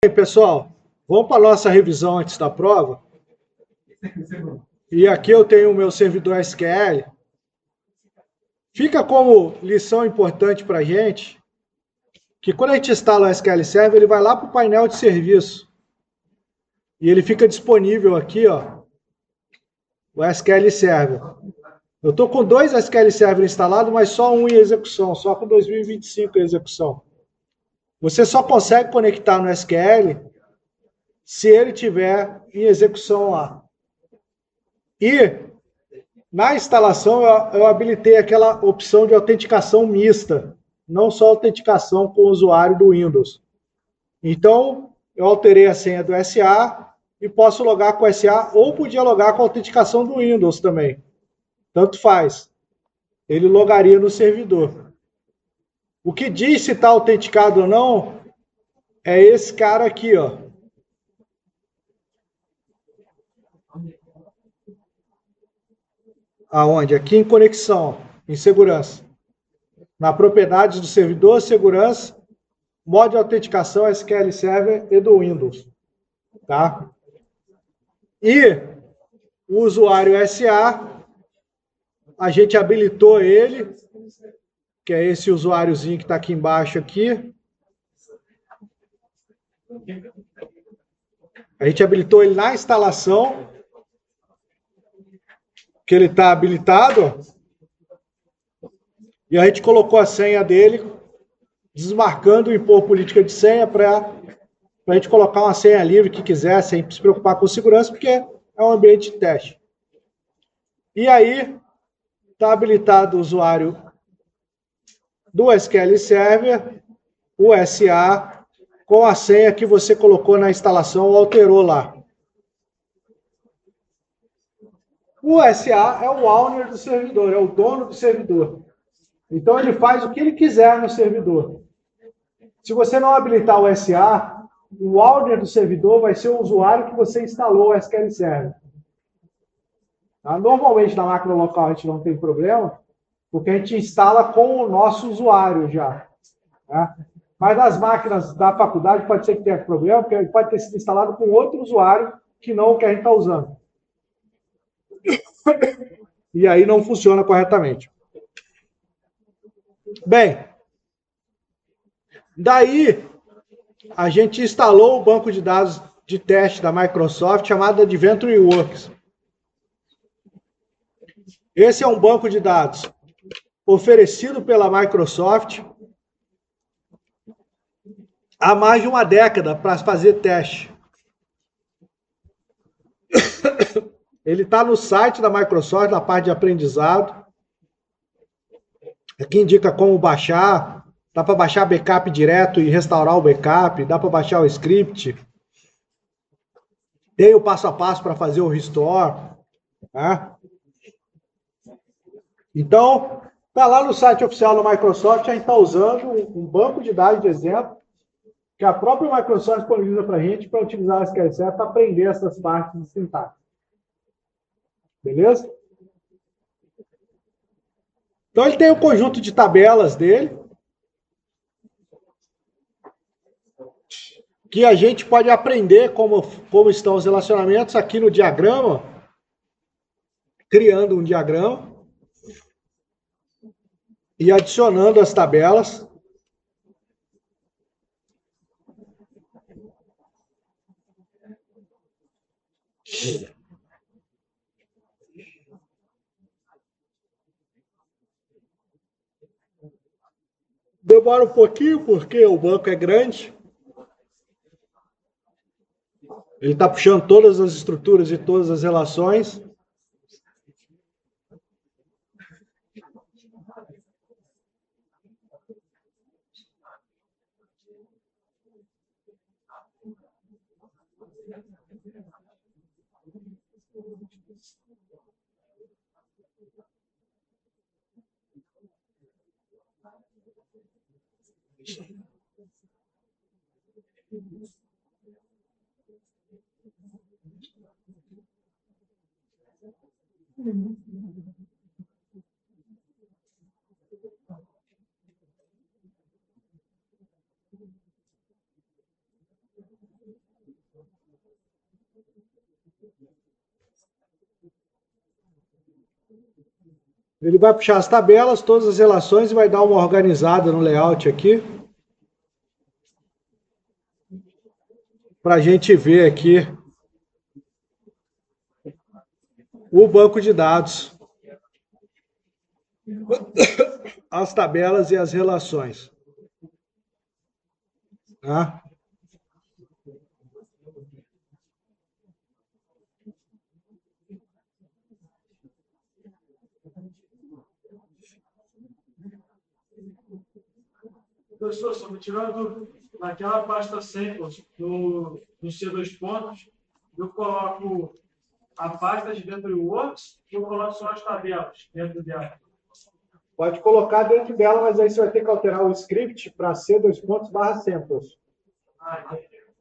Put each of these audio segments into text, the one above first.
Bem, pessoal, vamos para a nossa revisão antes da prova. E aqui eu tenho o meu servidor SQL. Fica como lição importante para a gente que quando a gente instala o SQL Server, ele vai lá para o painel de serviço. E ele fica disponível aqui, ó, o SQL Server. Eu estou com 2 SQL Server instalados, mas só um em execução, só com 2025 em execução. Você só consegue conectar no SQL se ele tiver em execução lá. E na instalação eu habilitei aquela opção de autenticação mista, não só autenticação com o usuário do Windows. Então, eu alterei a senha do SA e posso logar com o SA ou podia logar com a autenticação do Windows também. Tanto faz. Ele logaria no servidor. O que diz se está autenticado ou não é esse cara aqui, ó. Aonde? Aqui em conexão, em segurança. Na propriedades do servidor, segurança, modo de autenticação SQL Server e do Windows. Tá? E o usuário SA, a gente habilitou ele, que é esse usuáriozinho que está aqui embaixo aqui. A gente habilitou ele na instalação, que ele está habilitado. E a gente colocou a senha dele, desmarcando o impor política de senha para a gente colocar uma senha livre que quiser, sem se preocupar com segurança, porque é um ambiente de teste. E aí, está habilitado o usuário do SQL Server, o SA, com a senha que você colocou na instalação ou alterou lá. O SA é o owner do servidor, é o dono do servidor. Então, ele faz o que ele quiser no servidor. Se você não habilitar o SA, o owner do servidor vai ser o usuário que você instalou o SQL Server. Tá? Normalmente, na máquina local, a gente não tem problema, porque a gente instala com o nosso usuário já. Tá? Mas nas máquinas da faculdade pode ser que tenha problema, porque ele pode ter sido instalado com outro usuário que não o que a gente está usando. E aí não funciona corretamente. Bem, daí a gente instalou o banco de dados de teste da Microsoft chamado Adventure Works. Esse é um banco de dados oferecido pela Microsoft há mais de uma década para fazer teste. Ele está no site da Microsoft, na parte de aprendizado. Aqui indica como baixar. Dá para baixar backup direto e restaurar o backup. Dá para baixar o script. Tem o passo a passo para fazer o restore. Né? Então, está lá no site oficial da Microsoft, a gente está usando um banco de dados de exemplo que a própria Microsoft disponibiliza para a gente para utilizar o SQL Server para aprender essas partes de sintaxe. Beleza? Então, ele tem o conjunto de tabelas dele, que a gente pode aprender como estão os relacionamentos aqui no diagrama, criando um diagrama e adicionando as tabelas. Demora um pouquinho, porque o banco é grande. Ele está puxando todas as estruturas e todas as relações. Ele vai puxar as tabelas, todas as relações e vai dar uma organizada no layout aqui. Para a gente ver aqui o banco de dados, as tabelas e as relações. Tá? Professor, só me tirando naquela pasta samples no C2 pontos, eu coloco a pasta de dentro do Works e eu coloco só as tabelas dentro dela. Pode colocar dentro dela, mas aí você vai ter que alterar o script para C2 pontos /samples.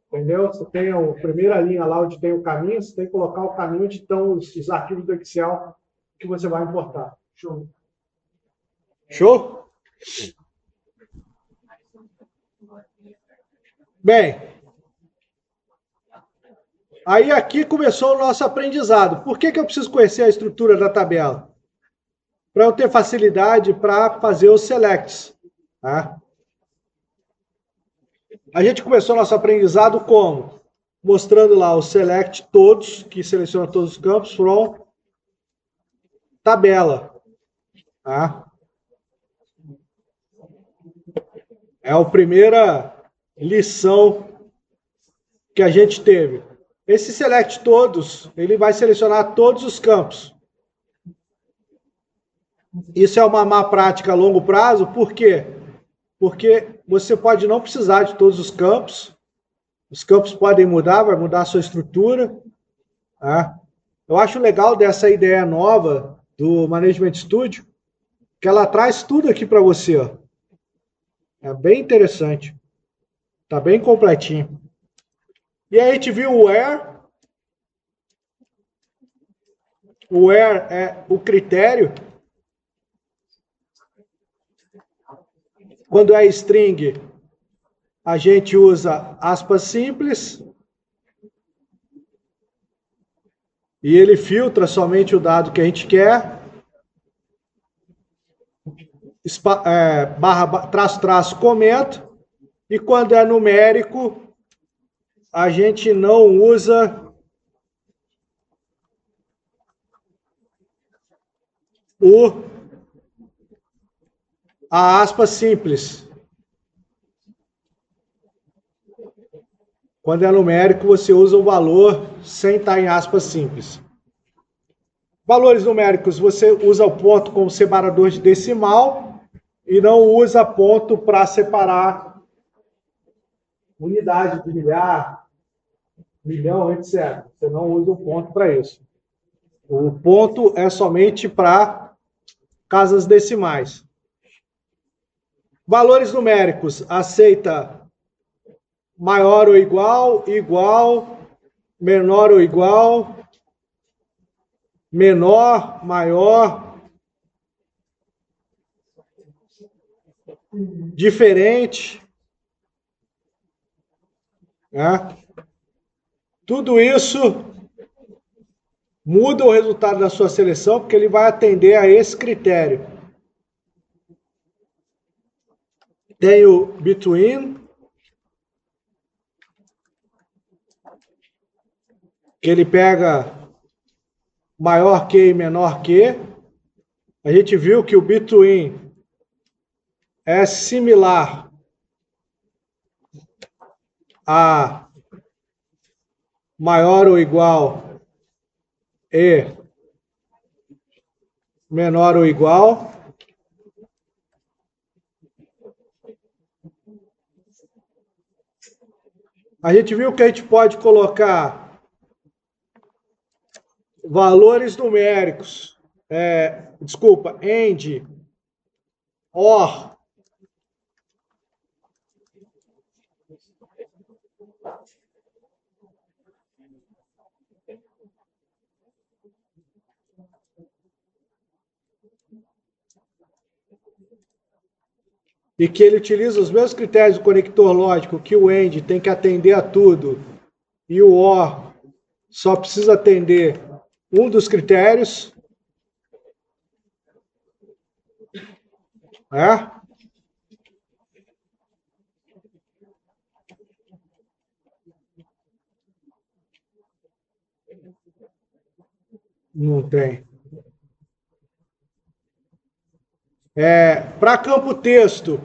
Entendeu? Você tem a primeira linha lá onde tem o caminho, você tem que colocar o caminho onde estão os arquivos do Excel que você vai importar. Show. Show? Bem, aí aqui começou o nosso aprendizado. Por que eu preciso conhecer a estrutura da tabela? Para eu ter facilidade para fazer os selects. Tá? A gente começou nosso aprendizado como? Mostrando lá o select todos, que seleciona todos os campos, from tabela. Tá? É a primeira lição que a gente teve. Esse select todos, ele vai selecionar todos os campos. Isso é uma má prática a longo prazo, por quê? Porque você pode não precisar de todos os campos podem mudar, vai mudar a sua estrutura. Tá? Eu acho legal dessa ideia nova do Management Studio, que ela traz tudo aqui para você. Ó. É bem interessante. Está bem completinho. E aí a gente viu o where. O where é o critério. Quando é string, a gente usa aspas simples. E ele filtra somente o dado que a gente quer. // comento. E quando é numérico, a gente não usa a aspa simples. Quando é numérico, você usa o valor sem estar em aspas simples. Valores numéricos, você usa o ponto como separador de decimal e não usa ponto para separar unidade de milhar, milhão, etc. Você não usa o ponto para isso. O ponto é somente para casas decimais. Valores numéricos, aceita maior ou igual, igual, menor ou igual, menor, maior, diferente. Né? Tudo isso muda o resultado da sua seleção, porque ele vai atender a esse critério. Tem o between, que ele pega maior que e menor que. A gente viu que o between é similar a maior ou igual e menor ou igual. A gente viu que a gente pode colocar valores numéricos, and, or, e que ele utiliza os mesmos critérios do conector lógico, que o AND tem que atender a tudo, e o OR só precisa atender um dos critérios. É? Não tem. Para campo texto,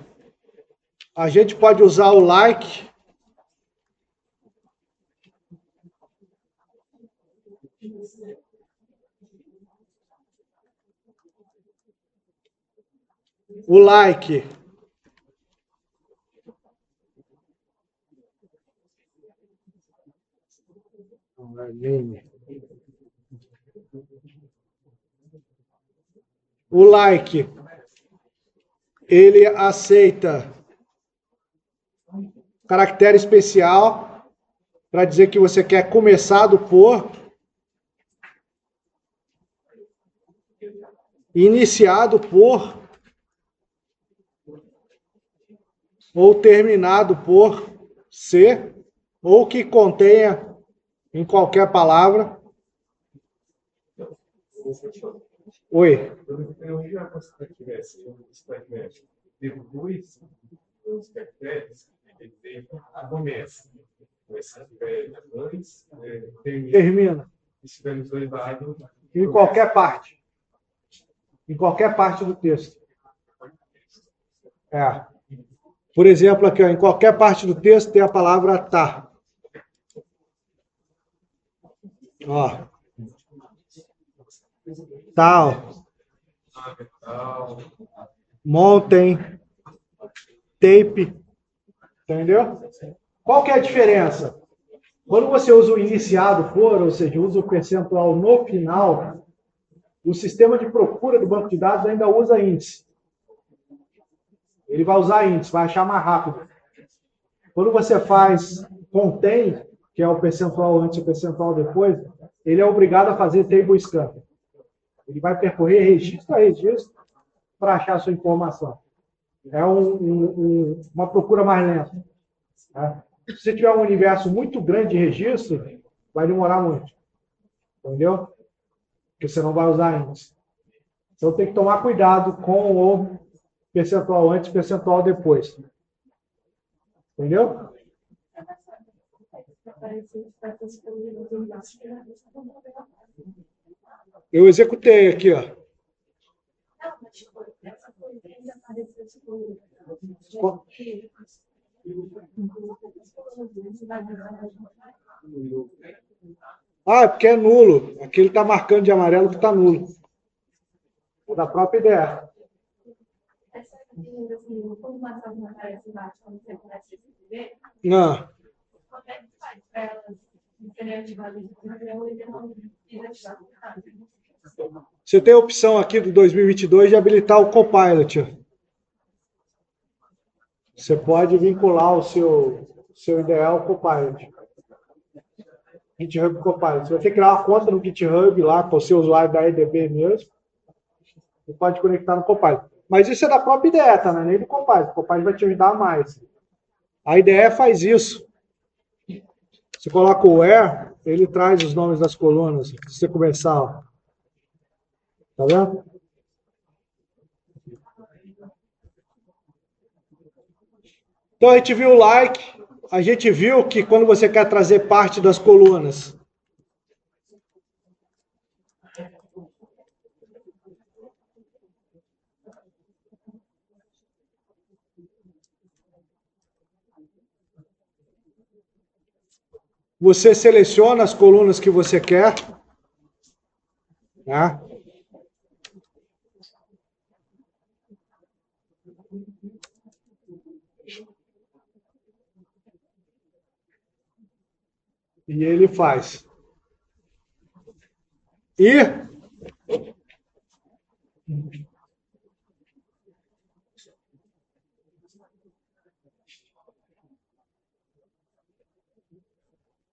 a gente pode usar o like. O like. O like, ele aceita caractere especial para dizer que você quer começar do por, iniciado por ou terminado por ser, ou que contenha em qualquer palavra. Oi. Depois os caracteres, ele começa. Se tiver antes, Termina. Se estiver nos dois lados. Em qualquer parte. Em qualquer parte do texto. Por exemplo, aqui, ó, em qualquer parte do texto tem a palavra tá. Ó. Tal. Mountain. Tape. Entendeu? Qual que é a diferença? Quando você usa o iniciado por, ou seja, usa o percentual no final, o sistema de procura do banco de dados ainda usa índice. Ele vai usar índice, vai achar mais rápido. Quando você faz contém, que é o percentual antes e o percentual depois, ele é obrigado a fazer table scan. Ele vai percorrer registro a registro para achar a sua informação. É uma procura mais lenta. Tá? Se você tiver um universo muito grande de registro, vai demorar muito. Entendeu? Porque você não vai usar índice. Então tem que tomar cuidado com o percentual antes e percentual depois. Entendeu? Eu executei aqui, ó. Ah, é porque é nulo. Aqui ele está marcando de amarelo que está nulo. É da própria ideia. Não. Você tem a opção aqui do 2022 de habilitar o Copilot. Você pode vincular o seu ideal ao Copilot. GitHub Copilot. Você vai ter que criar uma conta no GitHub lá com o seu usuário da EDB mesmo. E pode conectar no Copilot. Mas isso é da própria ideia, tá? Não é nem do Copilot. O Copilot vai te ajudar mais. A ideia faz isso. Você coloca o where, ele traz os nomes das colunas. Se você começar, ó. Tá vendo? Então a gente viu o like, a gente viu que quando você quer trazer parte das colunas, você seleciona as colunas que você quer, né? E ele faz. E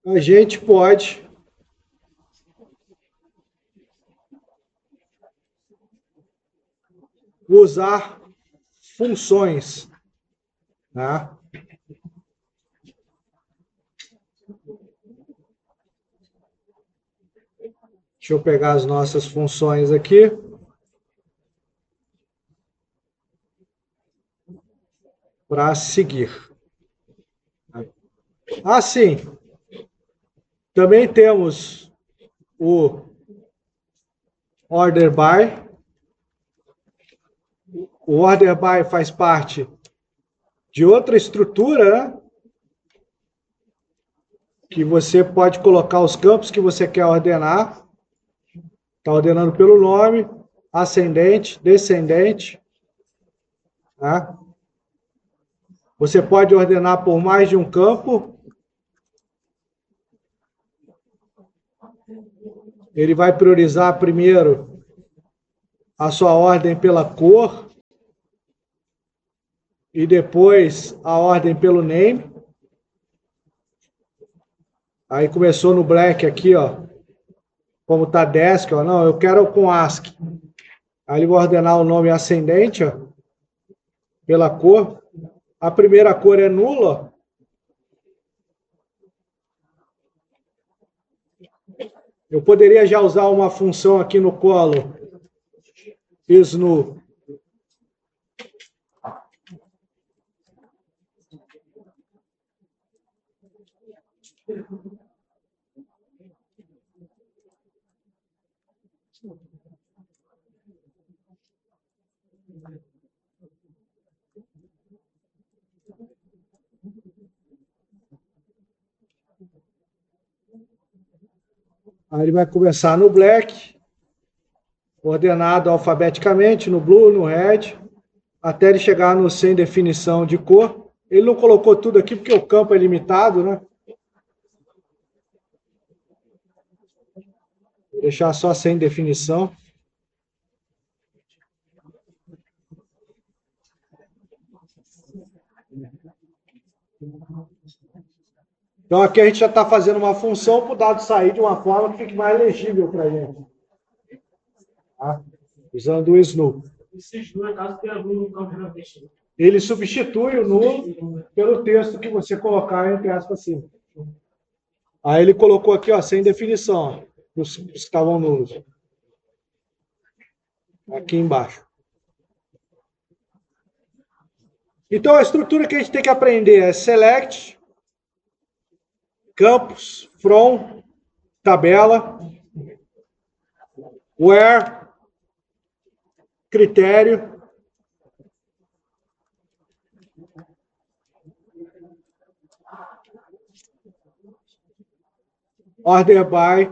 a gente pode usar funções, né? Deixa eu pegar as nossas funções aqui. a seguir. Assim, também temos o Order By. O Order By faz parte de outra estrutura, né? Que você pode colocar os campos que você quer ordenar. Está ordenando pelo nome, ascendente, descendente. Tá? Você pode ordenar por mais de um campo. Ele vai priorizar primeiro a sua ordem pela cor e depois a ordem pelo name. Aí começou no black aqui, ó. Como tá desk, ó. Não, eu quero com ASCII. Aí ele vai ordenar o nome ascendente, ó, pela cor. A primeira cor é nula. Eu poderia já usar uma função aqui no colo. Isnull. Aí ele vai começar no black, ordenado alfabeticamente, no blue, no red, até ele chegar no sem definição de cor. Ele não colocou tudo aqui porque o campo é limitado, né? Vou deixar só sem definição. Então aqui a gente já está fazendo uma função para o dado sair de uma forma que fique mais legível para a gente. Tá? Usando o Isnull. Esse Isnull é caso tenha nulo no campo de texto. Ele substitui o nulo pelo texto que você colocar entre aspas acima. Aí ele colocou aqui, ó, sem definição, os que estavam nulos. Aqui embaixo. Então a estrutura que a gente tem que aprender é select, campos, from, tabela, where, critério, order by,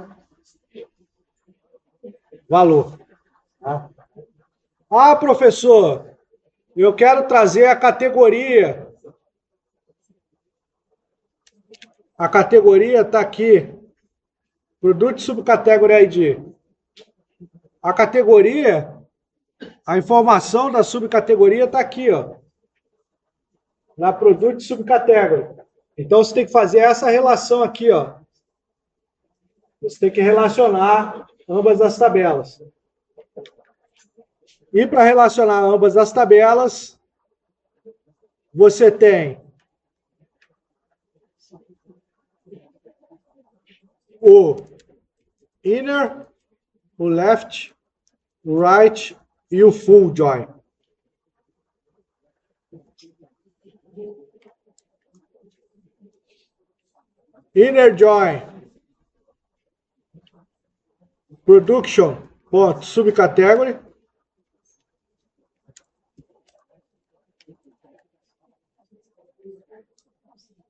valor. Ah, professor, eu quero trazer a categoria. A categoria está aqui. Produto Subcategory ID. A categoria, a informação da subcategoria está aqui, ó. Na Produto Subcategory. Então você tem que fazer essa relação aqui, ó. Você tem que relacionar ambas as tabelas. E para relacionar ambas as tabelas, você tem o inner, o left, o right e o full join. Inner join, production, ponto, subcategory.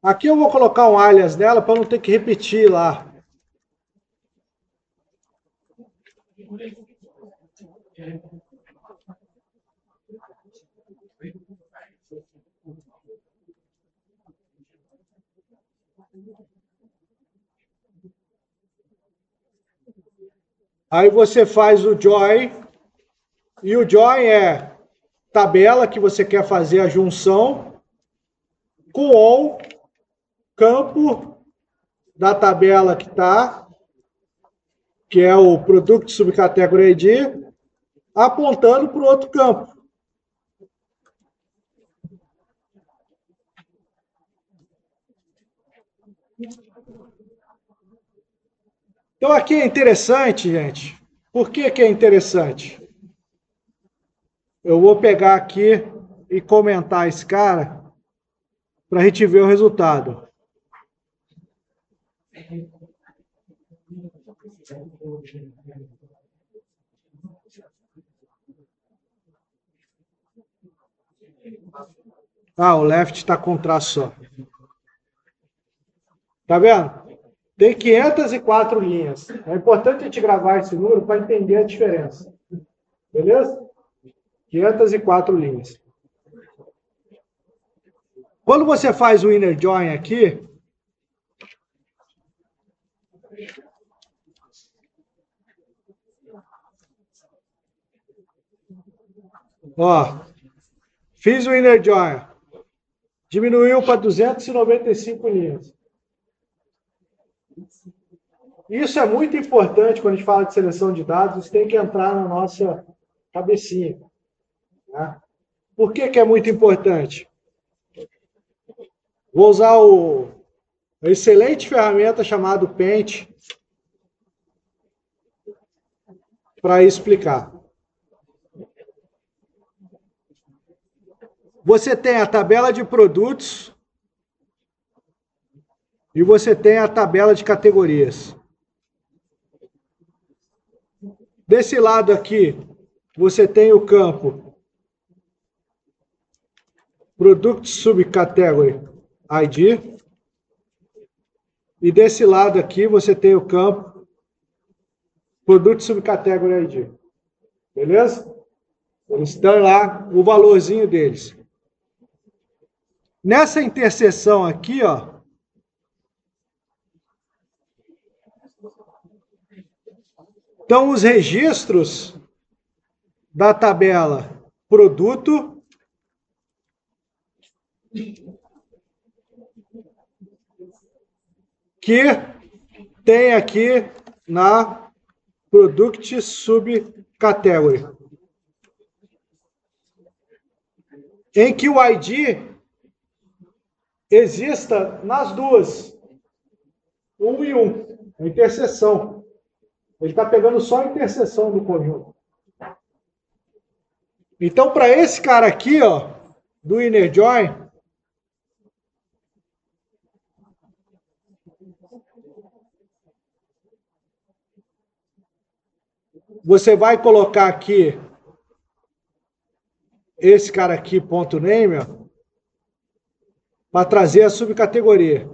Aqui eu vou colocar um alias nela para não ter que repetir lá. Aí você faz o join, e o join é tabela que você quer fazer a junção com o campo da tabela que está, que é o Product Subcategory ID, apontando para o outro campo. Então aqui é interessante, gente. Por que que é interessante? Eu vou pegar aqui e comentar esse cara. para a gente ver o resultado. Ah, o left está com traço só. Tá vendo? Tem 504 linhas. É importante a gente gravar esse número para entender a diferença. Beleza? 504 linhas. Quando você faz o inner join aqui, ó, fiz o inner join, diminuiu para 295 linhas. Isso é muito importante quando a gente fala de seleção de dados, isso tem que entrar na nossa cabecinha. Né? Por que que é muito importante? Vou usar uma excelente ferramenta chamada Paint para explicar. Você tem a tabela de produtos e você tem a tabela de categorias. Desse lado aqui, você tem o campo Product Subcategory ID. E desse lado aqui, você tem o campo Product Subcategory ID. Beleza? Eles estão lá, o valorzinho deles. Nessa interseção aqui, ó, estão os registros da tabela produto que tem aqui na Product Subcategory, em que o ID exista nas duas, 1 e 1, a interseção. Ele está pegando só a interseção do conjunto. Então, para esse cara aqui, ó, do inner join, você vai colocar aqui esse cara aqui, ponto name, para trazer a subcategoria.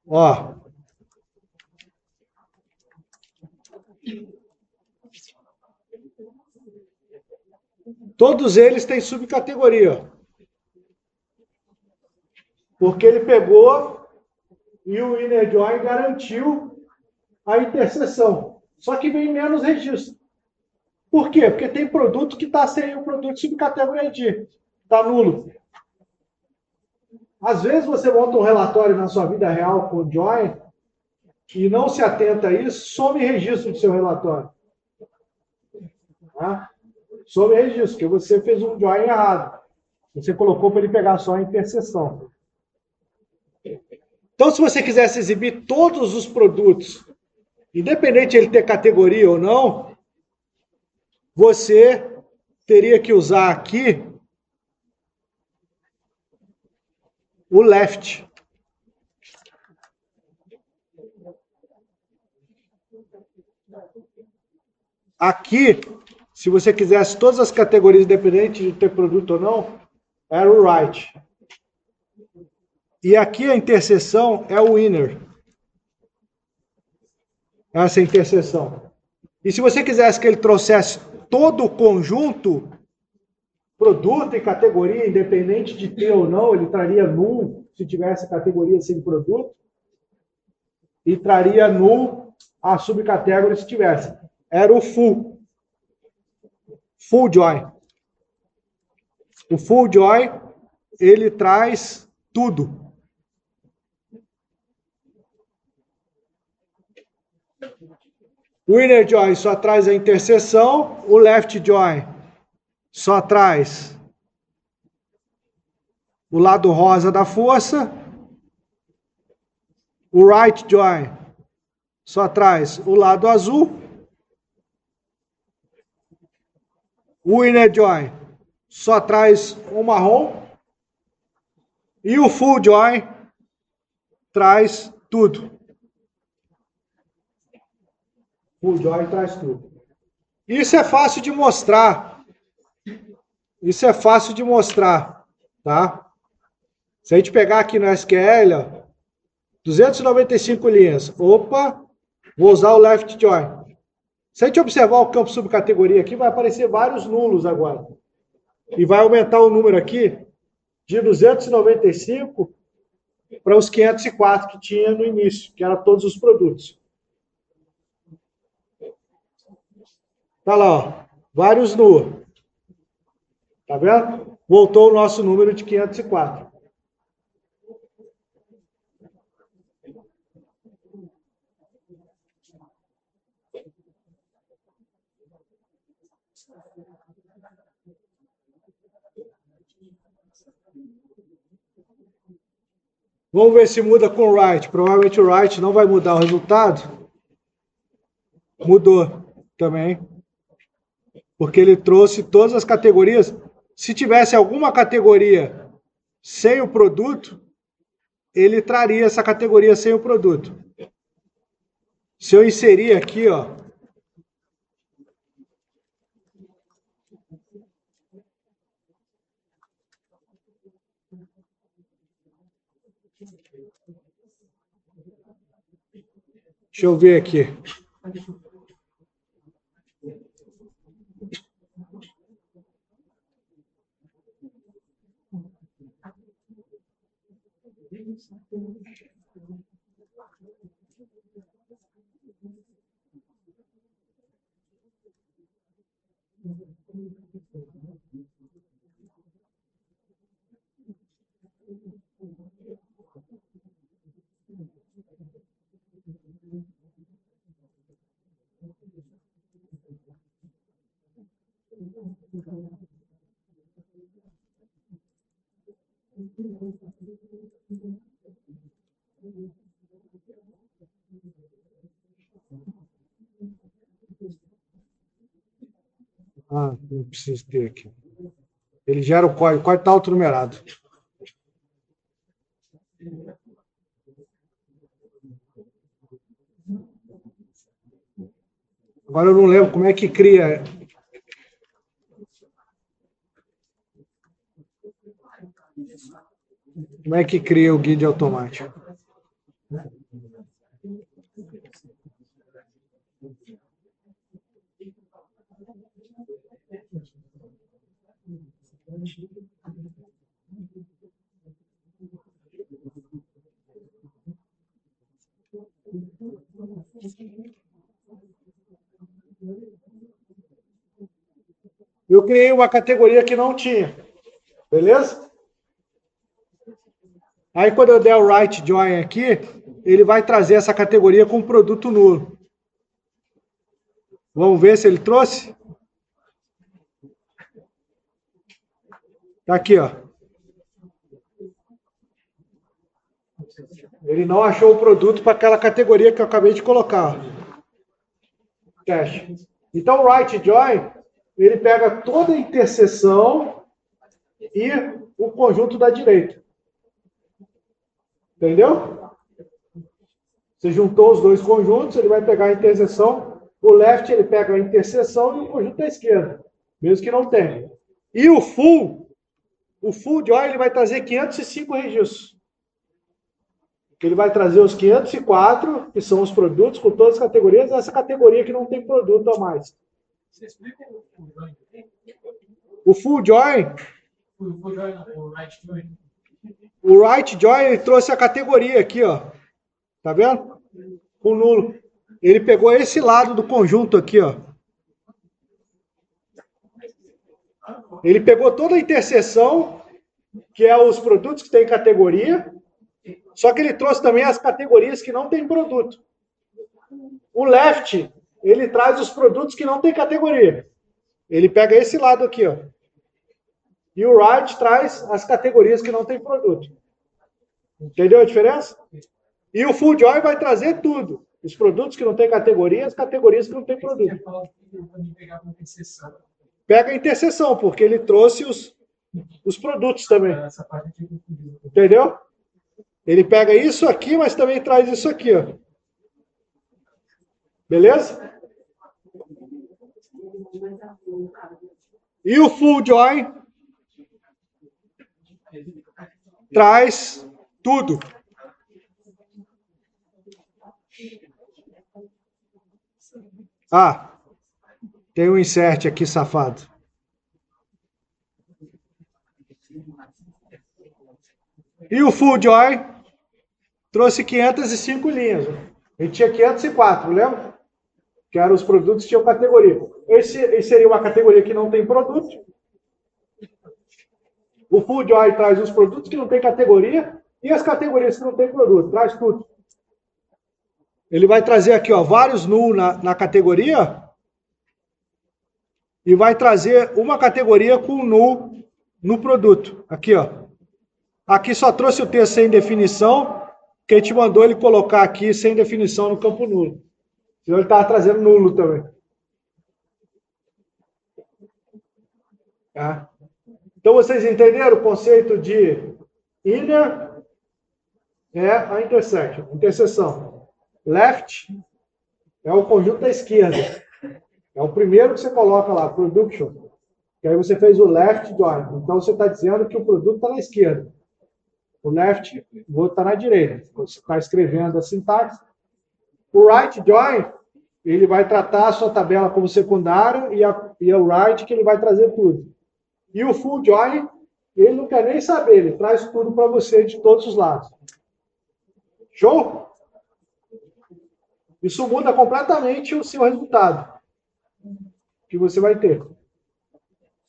Ó. Todos eles têm subcategoria. Porque ele pegou e o inner join garantiu a interseção. Só que vem menos registro. Por quê? Porque tem produto que está sem o produto subcategoria ID. Está nulo. Às vezes você monta um relatório na sua vida real com o join e não se atenta a isso, some registro do seu relatório. Tá? Some registro, porque você fez um join errado. Você colocou para ele pegar só a interseção. Então, se você quisesse exibir todos os produtos, independente de ele ter categoria ou não, você teria que usar aqui o left. Aqui, se você quisesse todas as categorias, independente de ter produto ou não, era o right. E aqui a interseção é o inner. Essa é a interseção. E se você quisesse que ele trouxesse todo o conjunto, produto e categoria, independente de ter ou não, ele traria null se tivesse categoria sem produto, e traria null a subcategoria se tivesse. Era o full. Full join. O full join, ele traz tudo. O inner join só traz a interseção, o left join só traz o lado rosa da força, o right join só traz o lado azul, o inner join só traz o marrom, E o full join traz tudo. Full join traz tudo. Isso é fácil de mostrar. Isso é fácil de mostrar, tá? Se a gente pegar aqui no SQL, ó, 295 linhas. Opa, vou usar o left join. Se a gente observar o campo subcategoria aqui, vai aparecer vários nulos agora. E vai aumentar o número aqui de 295 para os 504 que tinha no início, que era todos os produtos. Tá lá, ó, vários nulos. Tá vendo? Voltou o nosso número de 504. Vamos ver se muda com o write. Provavelmente o write não vai mudar o resultado. Mudou também. Porque ele trouxe todas as categorias. Se tivesse alguma categoria sem o produto, ele traria essa categoria sem o produto. Se eu inserir aqui, ó, deixa eu ver aqui. Ah, não preciso ter aqui. Ele gera o código está autonumerado. Agora eu não lembro como é que cria. Como é que cria o guide automático? Eu criei uma categoria que não tinha. Beleza? Aí, quando eu der o write join aqui, ele vai trazer essa categoria com produto nulo. Vamos ver se ele trouxe? Tá aqui, ó. Ele não achou o produto para aquela categoria que eu acabei de colocar. Teste. Então, o write join, ele pega toda a interseção e o conjunto da direita. Entendeu? Você juntou os dois conjuntos, ele vai pegar a interseção. O left, ele pega a interseção e o conjunto da esquerda, mesmo que não tenha. E o full join, ele vai trazer 505 registros. Ele vai trazer os 504, que são os produtos, com todas as categorias, essa categoria que não tem produto a mais. Você explica o full join? O full join? O full join, o right join. O right join, ele trouxe a categoria aqui, ó. Tá vendo? Com nulo. Ele pegou esse lado do conjunto aqui, ó. Ele pegou toda a interseção, que é os produtos que tem categoria, só que ele trouxe também as categorias que não tem produto. O left, ele traz os produtos que não tem categoria. Ele pega esse lado aqui, ó. E o right traz as categorias que não tem produto. Entendeu a diferença? E o full join vai trazer tudo. Os produtos que não tem categoria, as categorias que não tem produto. Pega a interseção, porque ele trouxe os os produtos também. Entendeu? Ele pega isso aqui, mas também traz isso aqui, ó. Beleza? E o full join traz tudo. Ah, tem um insert aqui, safado. E o full join trouxe 505 linhas. A gente tinha 504, lembra? Que eram os produtos que tinham categoria. Esse seria uma categoria que não tem produto. O full join traz os produtos que não tem categoria e as categorias que não tem produto. Traz tudo. Ele vai trazer aqui, ó, vários null na categoria e vai trazer uma categoria com null no produto. Aqui, ó. Aqui só trouxe o texto sem definição, que a gente mandou ele colocar aqui sem definição no campo nulo. Senão ele estava trazendo nulo também. Tá? Então vocês entenderam o conceito de inner é a interseção. Left é o conjunto da esquerda. É o primeiro que você coloca lá, production. Que aí você fez o left join. Então você está dizendo que o produto está na esquerda. O left, o outro está na direita. Você está escrevendo a sintaxe. O right join, ele vai tratar a sua tabela como secundária e o right que ele vai trazer tudo. E o full join, ele não quer nem saber, ele traz tudo para você de todos os lados. Show? Isso muda completamente o seu resultado que você vai ter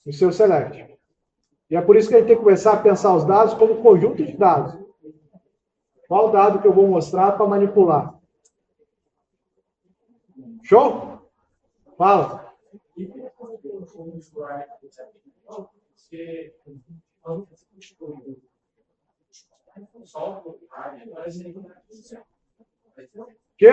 no seu select. E é por isso que a gente tem que começar a pensar os dados como conjunto de dados. Qual dado que eu vou mostrar para manipular? Show? Fala. Quê?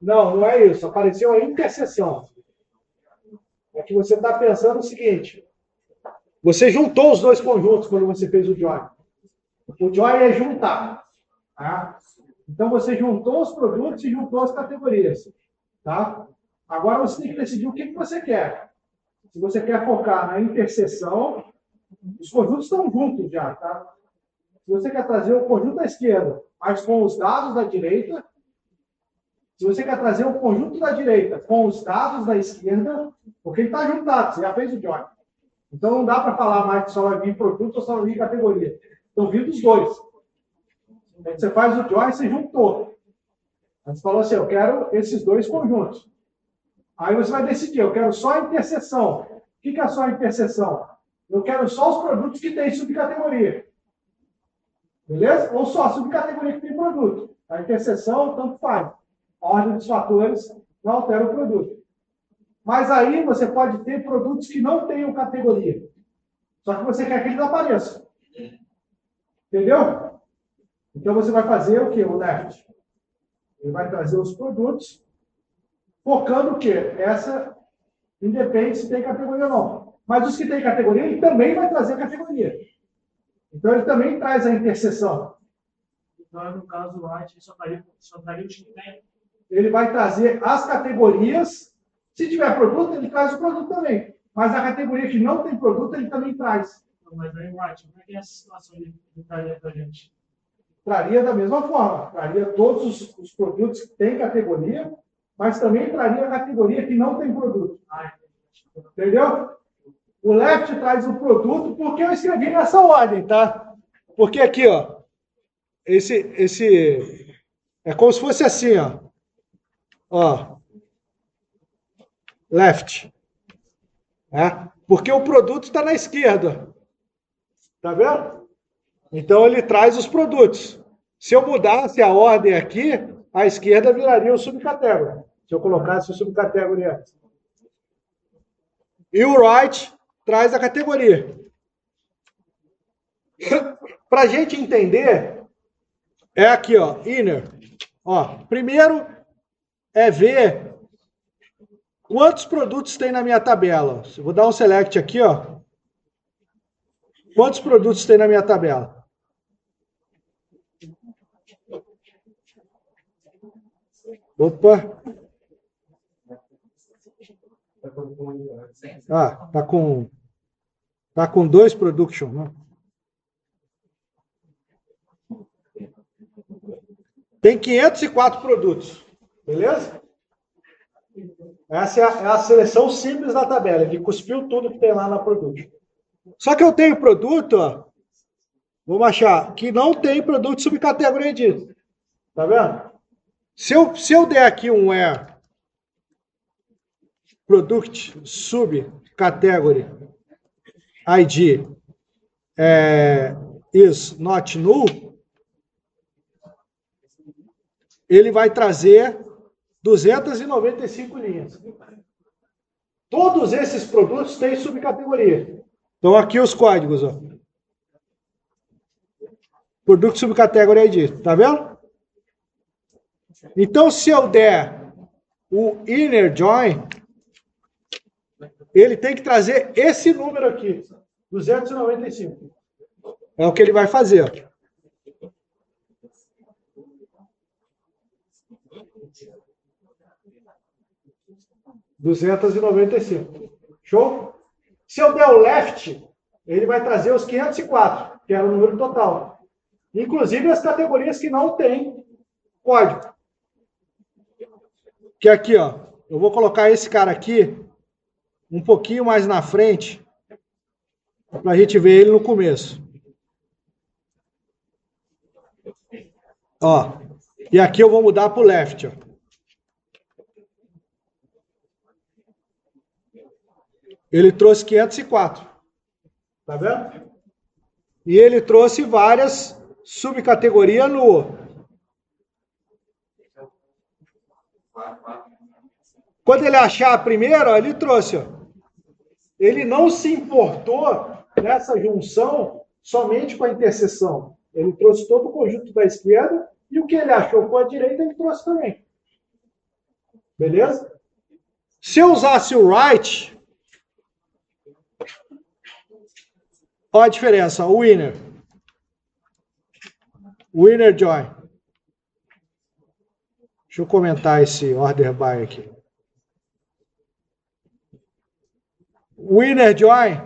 Não, não é isso. Apareceu a interseção. É que você está pensando o seguinte. Você juntou os dois conjuntos quando você fez o join. O join é juntar. Tá? Então, você juntou os produtos e juntou as categorias. Tá? Agora, você tem que decidir o que você quer. Se você quer focar na interseção, os conjuntos estão juntos já. Tá? Se você quer trazer o conjunto da esquerda, mas com os dados da direita, se você quer trazer o conjunto da direita com os dados da esquerda, porque ele está juntado, você já fez o join. Então, não dá para falar mais que só vai vir produto ou só vai vir categoria. Estão vindo os dois. Quando você faz o join, você juntou. Você falou assim, eu quero esses dois conjuntos. Aí você vai decidir, eu quero só a interseção. O que é só a interseção? Eu quero só os produtos que têm subcategoria. Beleza? Ou só a subcategoria que tem produto. A interseção, tanto faz. A ordem dos fatores não altera o produto. Mas aí você pode ter produtos que não tenham categoria. Só que você quer que eles apareçam. Entendeu? Então você vai fazer o quê? O left. Ele vai trazer os produtos, focando o quê? Essa independe se tem categoria ou não. Mas os que têm categoria, ele também vai trazer a categoria. Então ele também traz a interseção. Então, no caso, o right só traria os que tem. Ele vai trazer as categorias. Se tiver produto, ele traz o produto também. Mas a categoria que não tem produto, ele também traz. Mas aí o right, como é que é essa situação de traria para a gente? Traria da mesma forma. Traria todos os produtos que têm categoria, mas também traria a categoria que não tem produto. Entendeu? O left traz o produto porque eu escrevi nessa ordem, tá? Porque aqui, ó, esse é como se fosse assim, ó, left, porque o produto está na esquerda, tá vendo? Então ele traz os produtos. Se eu mudasse a ordem aqui, a esquerda viraria o subcategory. Se eu colocasse o subcategory antes. E o right traz a categoria. Para a gente entender, é aqui, ó, inner. Ó, primeiro é ver Quantos produtos tem na minha tabela? Eu vou dar um select aqui, ó. Quantos produtos tem na minha tabela? Opa. Ah, tá com 2 production, né? Tem 504 produtos, beleza? Essa é a seleção simples da tabela, ele cuspiu tudo que tem lá na produto. Só que eu tenho produto, ó, vamos achar, que não tem produto subcategoria disso. Tá vendo? Se eu der aqui um where product subcategory ID is not null, ele vai trazer 295 linhas. Todos esses produtos têm subcategoria. Então, aqui os códigos, ó. Produto subcategory ID, tá vendo? Então, se eu der o inner join, ele tem que trazer esse número aqui, 295. É o que ele vai fazer. $295. Show? Se eu der o left, ele vai trazer os 504, que era o número total. Inclusive as categorias que não tem código. Que aqui, ó, eu vou colocar esse cara aqui um pouquinho mais na frente, para a gente ver ele no começo. Ó, e aqui eu vou mudar para o left, ó. Ele trouxe 504. Tá vendo? E ele trouxe várias subcategorias no... Quando ele achar a primeira, ó, ele trouxe, ó. Ele não se importou nessa junção somente com a interseção. Ele trouxe todo o conjunto da esquerda e o que ele achou com a direita, ele trouxe também. Beleza? Se eu usasse o right, olha a diferença, o winner. Winner join. Deixa eu comentar esse order by aqui. Winner join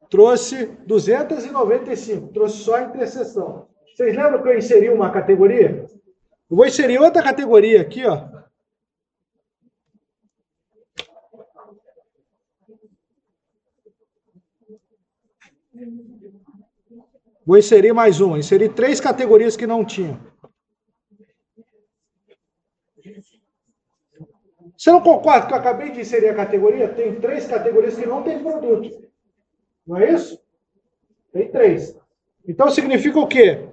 trouxe 295, trouxe só a interseção. Vocês lembram que eu inseri uma categoria? Eu vou inserir outra categoria aqui, ó. Vou inserir mais uma. Inseri 3 categorias que não tinham. Você não concorda que eu acabei de inserir a categoria? Tem 3 categorias que não tem produto. Não é isso? Tem 3. Então significa o quê?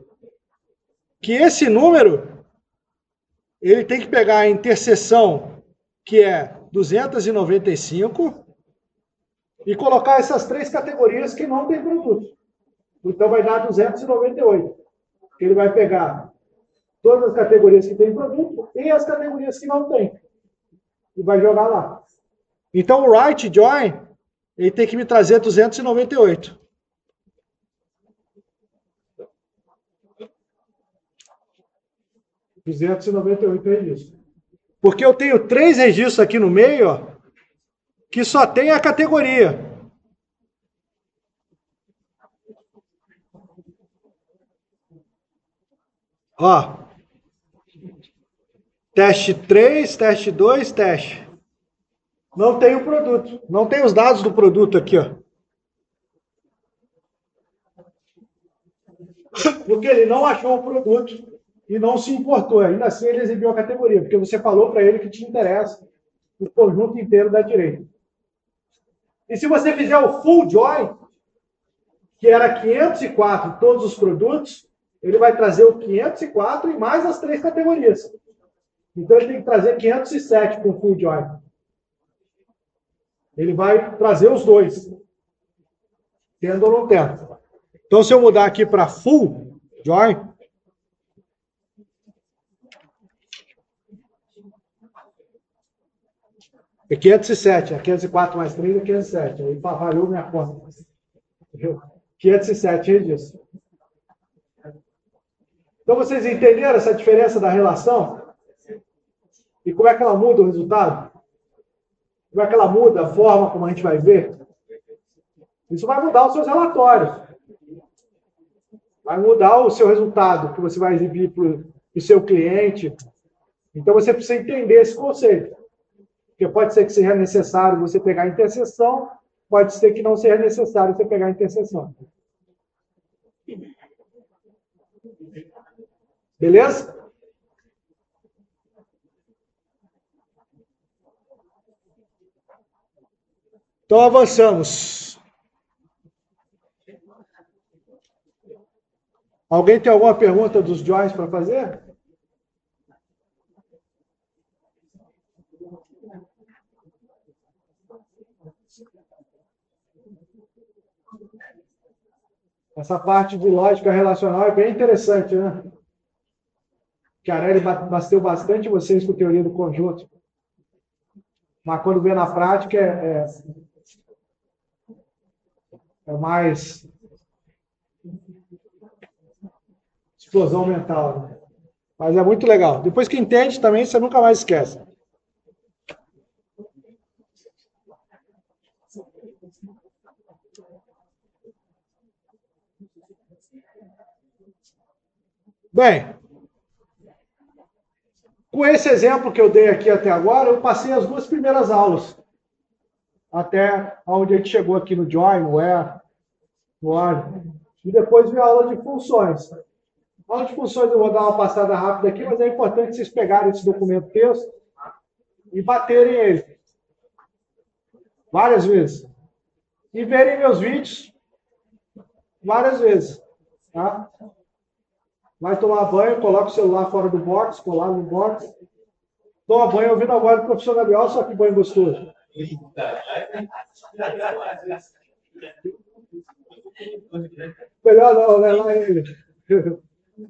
Que esse número, ele tem que pegar a interseção, que é 295, e colocar essas 3 categorias que não tem produto. Então vai dar 298. Ele vai pegar todas as categorias que tem produto e as categorias que não tem. E vai jogar lá. Então o right join, ele tem que me trazer 298. Registros. Porque eu tenho 3 registros aqui no meio, ó, que só tem a categoria. Ó, teste 3, teste 2, teste. Não tem o produto. Não tem os dados do produto aqui, ó. Porque ele não achou o produto e não se importou. Ainda assim ele exibiu a categoria, porque você falou para ele que te interessa o conjunto inteiro da direita. E se você fizer o full join, que era 504 todos os produtos, ele vai trazer o 504 e mais as 3 categorias. Então ele tem que trazer 507 com o full join. Ele vai trazer os 2. Tendo ou não tendo. Então se eu mudar aqui para full join, É 507, é 504 mais 3 é 507. Aí valeu minha conta. 507 disso. Então, vocês entenderam essa diferença da relação? E como é que ela muda o resultado? Como é que ela muda a forma como a gente vai ver? Isso vai mudar os seus relatórios. Vai mudar o seu resultado que você vai exibir para o seu cliente. Então, você precisa entender esse conceito. Porque pode ser que seja necessário você pegar a interseção, pode ser que não seja necessário você pegar a interseção. Beleza? Então, avançamos. Alguém tem alguma pergunta dos joins para fazer? Essa parte de lógica relacional é bem interessante, né? Chiarelli bateu bastante vocês com a teoria do conjunto. Mas quando vê na prática é mais explosão mental. Né? Mas é muito legal. Depois que entende também, você nunca mais esquece. Bem, com esse exemplo que eu dei aqui até agora, eu passei as 2 primeiras aulas. Até onde a gente chegou aqui no Join, no Where, no OR. E depois veio a aula de funções. A aula de funções eu vou dar uma passada rápida aqui, mas é importante vocês pegarem esse documento texto e baterem ele. Várias vezes. E verem meus vídeos várias vezes. Tá? Vai tomar banho, coloca o celular fora do box, colado no box. Toma banho ouvindo a voz do professor Gabriel, só que banho gostoso. Melhor não, né? Lá ele.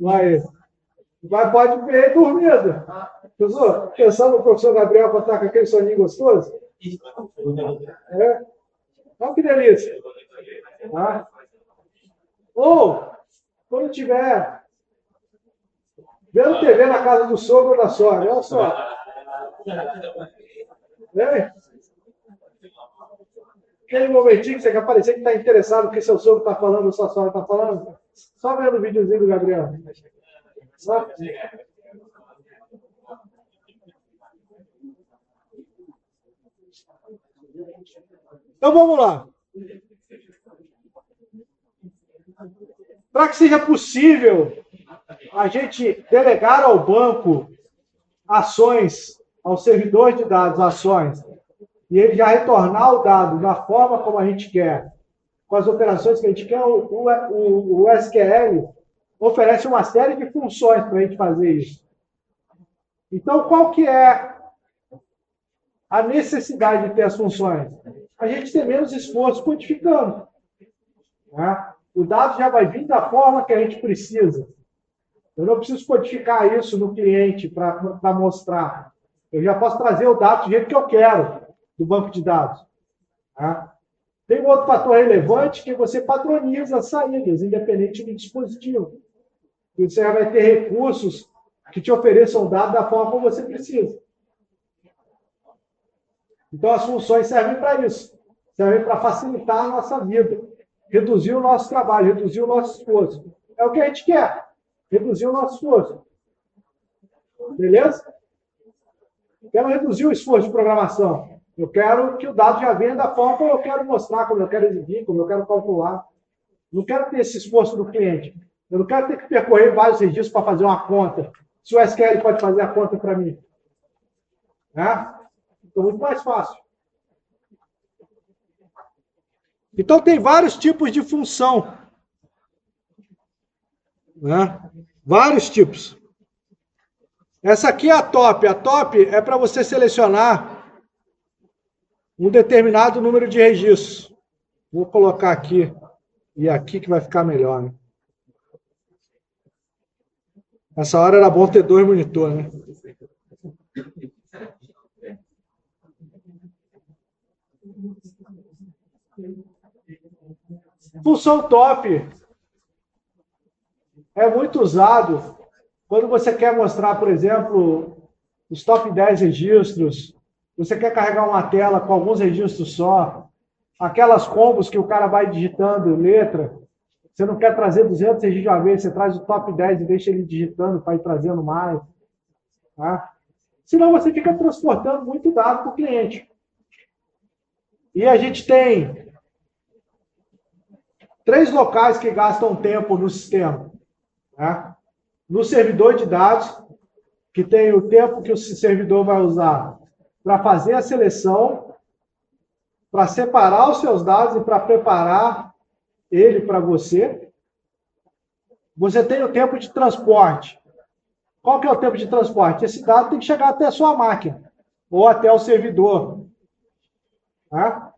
Lá ele. Mas pode ver dormindo. Pensando no professor Gabriel para estar com aquele soninho gostoso? É. Olha que delícia. Tá? Ou, quando tiver vendo TV na casa do sogro ou da sogra, olha só. É? Aquele momentinho que você quer parecer que está interessado no que seu sogro está falando, ou sua sogra está falando, só vendo o videozinho do Gabriel. Só. Então vamos lá. Para que seja possível a gente delegar ao banco ações, ao servidor de dados ações, e ele já retornar o dado da forma como a gente quer, com as operações que a gente quer, o SQL oferece uma série de funções para a gente fazer isso. Então, qual que é a necessidade de ter as funções? A gente ter menos esforço codificando. Né? O dado já vai vir da forma que a gente precisa. Eu não preciso codificar isso no cliente para mostrar. Eu já posso trazer o dado do jeito que eu quero do banco de dados. Tá? Tem um outro fator relevante que você padroniza as saídas, independente do dispositivo. E você vai ter recursos que te ofereçam o dado da forma como você precisa. Então, as funções servem para isso. Servem para facilitar a nossa vida. Reduzir o nosso trabalho, reduzir o nosso esforço. É o que a gente quer. Reduzir o nosso esforço. Beleza? Quero reduzir o esforço de programação. Eu quero que o dado já venha da forma como eu quero mostrar, como eu quero exibir, como eu quero calcular. Não quero ter esse esforço do cliente. Eu não quero ter que percorrer vários registros para fazer uma conta. Se o SQL pode fazer a conta para mim. Né? Então, muito mais fácil. Então, tem vários tipos de função. Né? Vários tipos. Essa aqui é a top. A top é para você selecionar um determinado número de registros. Vou colocar aqui e aqui que vai ficar melhor. Né? Nessa hora era bom ter 2 monitores, né? Função top é muito usado quando você quer mostrar, por exemplo, os top 10 registros, você quer carregar uma tela com alguns registros só, aquelas combos que o cara vai digitando letra, você não quer trazer 200 registros de uma vez, você traz o top 10 e deixa ele digitando para ir trazendo mais. Tá? Senão você fica transportando muito dado para o cliente. E a gente tem 3 locais que gastam tempo no sistema. Tá? No servidor de dados, que tem o tempo que o servidor vai usar para fazer a seleção, para separar os seus dados e para preparar ele para você. Você tem o tempo de transporte. Qual que é o tempo de transporte? Esse dado tem que chegar até a sua máquina ou até o servidor. Tá?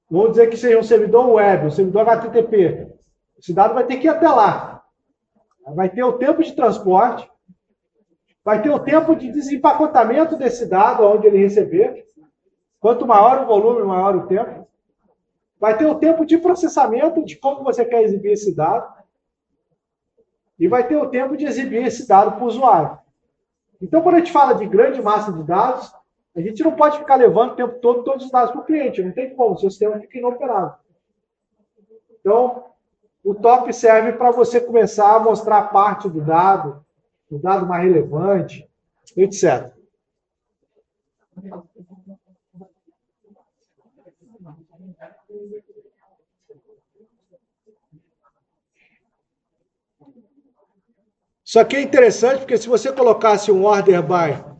Vamos dizer que seja um servidor web, um servidor HTTP. Esse dado vai ter que ir até lá. Vai ter o tempo de transporte, vai ter o tempo de desempacotamento desse dado, onde ele receber. Quanto maior o volume, maior o tempo. Vai ter o tempo de processamento de como você quer exibir esse dado. E vai ter o tempo de exibir esse dado para o usuário. Então, quando a gente fala de grande massa de dados, a gente não pode ficar levando o tempo todo todos os dados para o cliente. Não tem como, o seu sistema fica inoperável. Então, o top serve para você começar a mostrar parte do dado, o dado mais relevante, etc. Isso aqui é interessante, porque se você colocasse um order by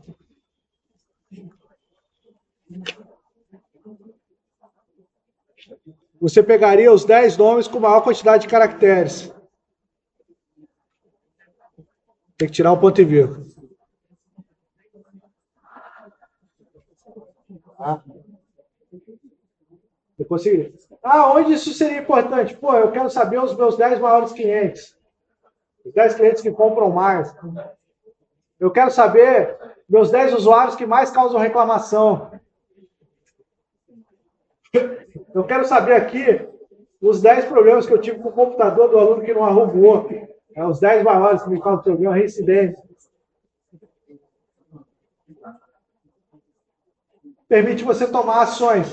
você pegaria os 10 nomes com maior quantidade de caracteres. Tem que tirar o ponto e vírgula. Ah. Eu consegui. Onde isso seria importante? Pô, eu quero saber os meus 10 maiores clientes. Os 10 clientes que compram mais. Eu quero saber meus 10 usuários que mais causam reclamação. Eu quero saber aqui os 10 problemas que eu tive com o computador do aluno que não arrumou. Os 10 maiores que me causam problema, reincidência. Permite você tomar ações.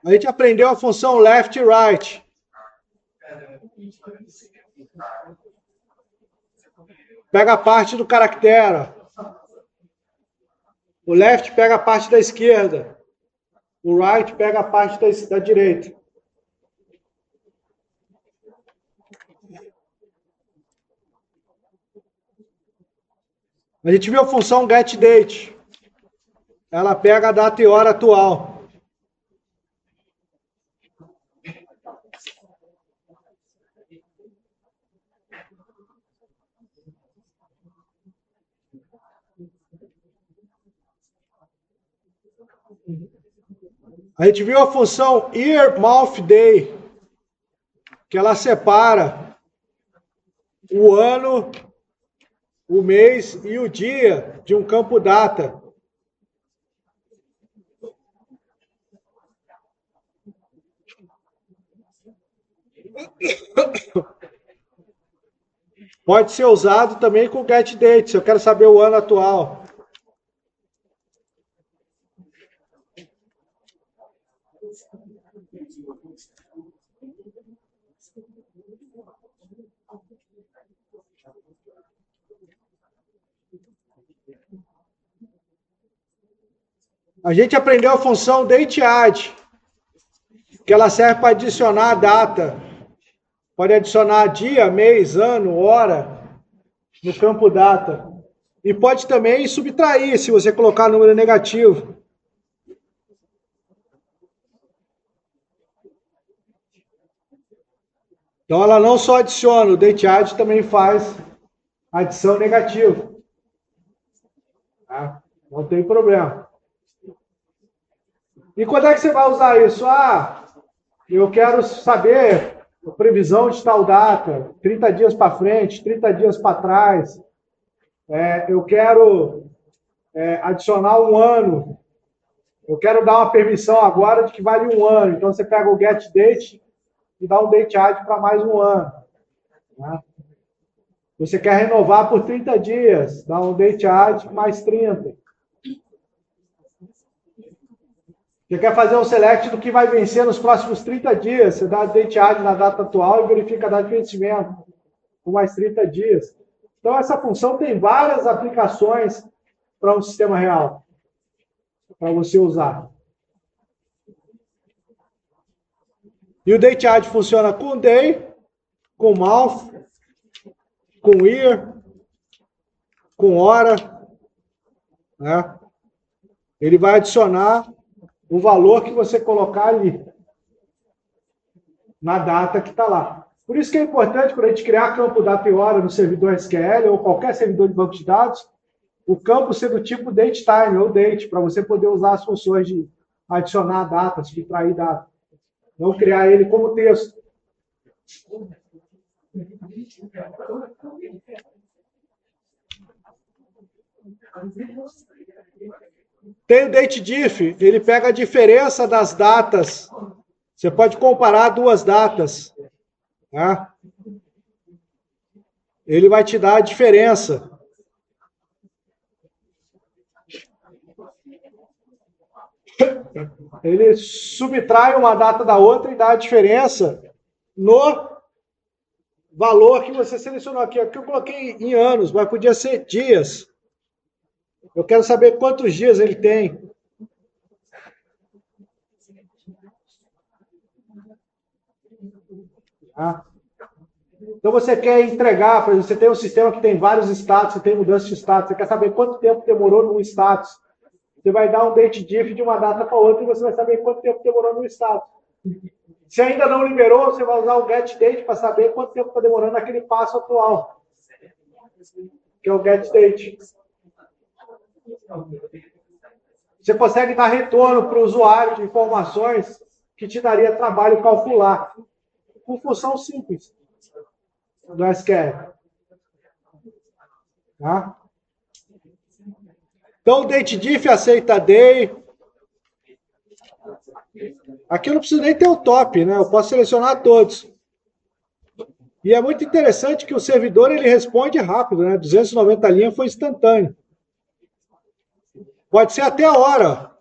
A gente aprendeu a função left e right. Pega a parte do caractere. O left pega a parte da esquerda. O right pega a parte da direita. A gente viu a função getDate. Ela pega a data e hora atual. A gente viu a função year, month, day, que ela separa o ano, o mês e o dia de um campo data. Pode ser usado também com getDate, se eu quero saber o ano atual. A gente aprendeu a função dateAdd, que ela serve para adicionar a data. Pode adicionar dia, mês, ano, hora, no campo data. E pode também subtrair, se você colocar número negativo. Então, ela não só adiciona, o dateAdd também faz adição negativa. Tá? Não tem problema. E quando é que você vai usar isso? Eu quero saber previsão de tal data, 30 dias para frente, 30 dias para trás. Eu quero adicionar um ano. Eu quero dar uma permissão agora de que vale um ano. Então, você pega o getDate e dá um dateAdd para mais um ano. Né? Você quer renovar por 30 dias, dá um dateAdd mais 30. Você quer fazer um select do que vai vencer nos próximos 30 dias, você dá dateAdd na data atual e verifica a data de vencimento por mais 30 dias. Então, essa função tem várias aplicações para um sistema real, para você usar. E o dateAdd funciona com day, com month, com year, com hora. Né? Ele vai adicionar o valor que você colocar ali, na data que está lá. Por isso que é importante, para a gente criar campo data e hora no servidor SQL ou qualquer servidor de banco de dados, o campo ser do tipo datetime ou date, para você poder usar as funções de adicionar data, subtrair data. Não criar ele como texto. Tem o datediff, ele pega a diferença das datas. Você pode comparar duas datas. Né? Ele vai te dar a diferença. Ele subtrai uma data da outra e dá a diferença no valor que você selecionou aqui. Aqui eu coloquei em anos, mas podia ser dias. Eu quero saber quantos dias ele tem. Então você quer entregar, por exemplo, você tem um sistema que tem vários status, você tem mudança de status, você quer saber quanto tempo demorou num status. Você vai dar um datediff de uma data para outra e você vai saber quanto tempo demorou no status. Se ainda não liberou, você vai usar o getDate para saber quanto tempo está demorando naquele passo atual, que é o getDate. Você consegue dar retorno para o usuário de informações que te daria trabalho calcular, com função simples do SQL. Tá? Então, o datediff aceita day. Aqui eu não preciso nem ter o top, né? Eu posso selecionar todos. E é muito interessante que o servidor ele responde rápido, né? 290 linhas foi instantâneo. Pode ser até a hora.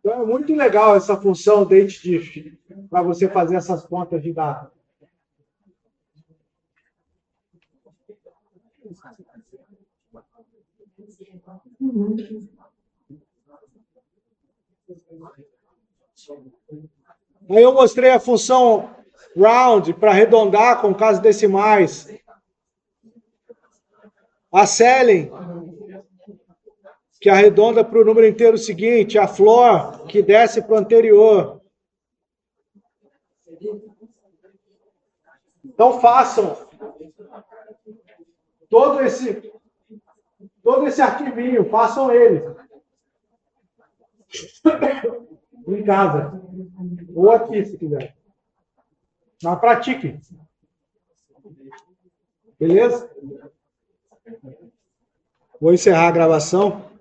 Então é muito legal essa função datediff para você fazer essas contas de dados. Aí eu mostrei a função round para arredondar com casas decimais. A selling, que arredonda para o número inteiro seguinte. A floor, que desce para o anterior. Então façam todo esse arquivinho, façam ele em casa ou aqui, se quiser. Mas pratique. Beleza? Vou encerrar a gravação.